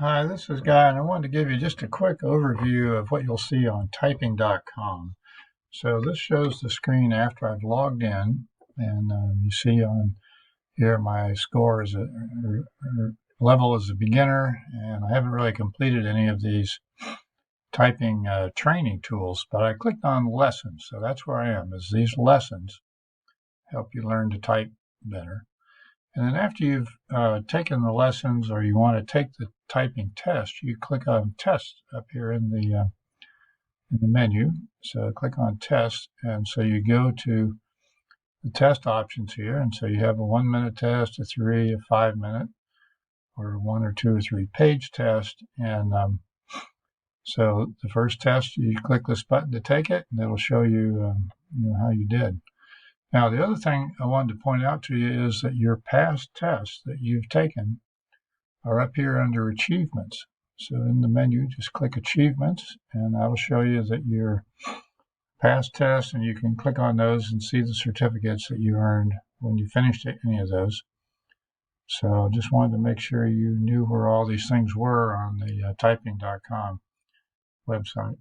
Hi, this is Guy, and I wanted to give you just a quick overview of what you'll see on typing.com. So this shows the screen after I've logged in, and you see on here my score is level as a beginner, and I haven't really completed any of these typing training tools, but I clicked on lessons, so that's where I am. Is these lessons help you learn to type better? And then after you've taken the lessons or you want to take the typing test, you click on test up here in the menu. So click on test, and so you go to the test options here, and so you have a 1 minute test, a 3, a 5 minute, or 1 or 2 or 3 page test. And so the first test, you click this button to take it, and it'll show you, how you did. Now, the other thing I wanted to point out to you is that your past tests that you've taken are up here under achievements. So in the menu, just click achievements, and that'll show you that your past tests, and you can click on those and see the certificates that you earned when you finished any of those. So just wanted to make sure you knew where all these things were on the typing.com website.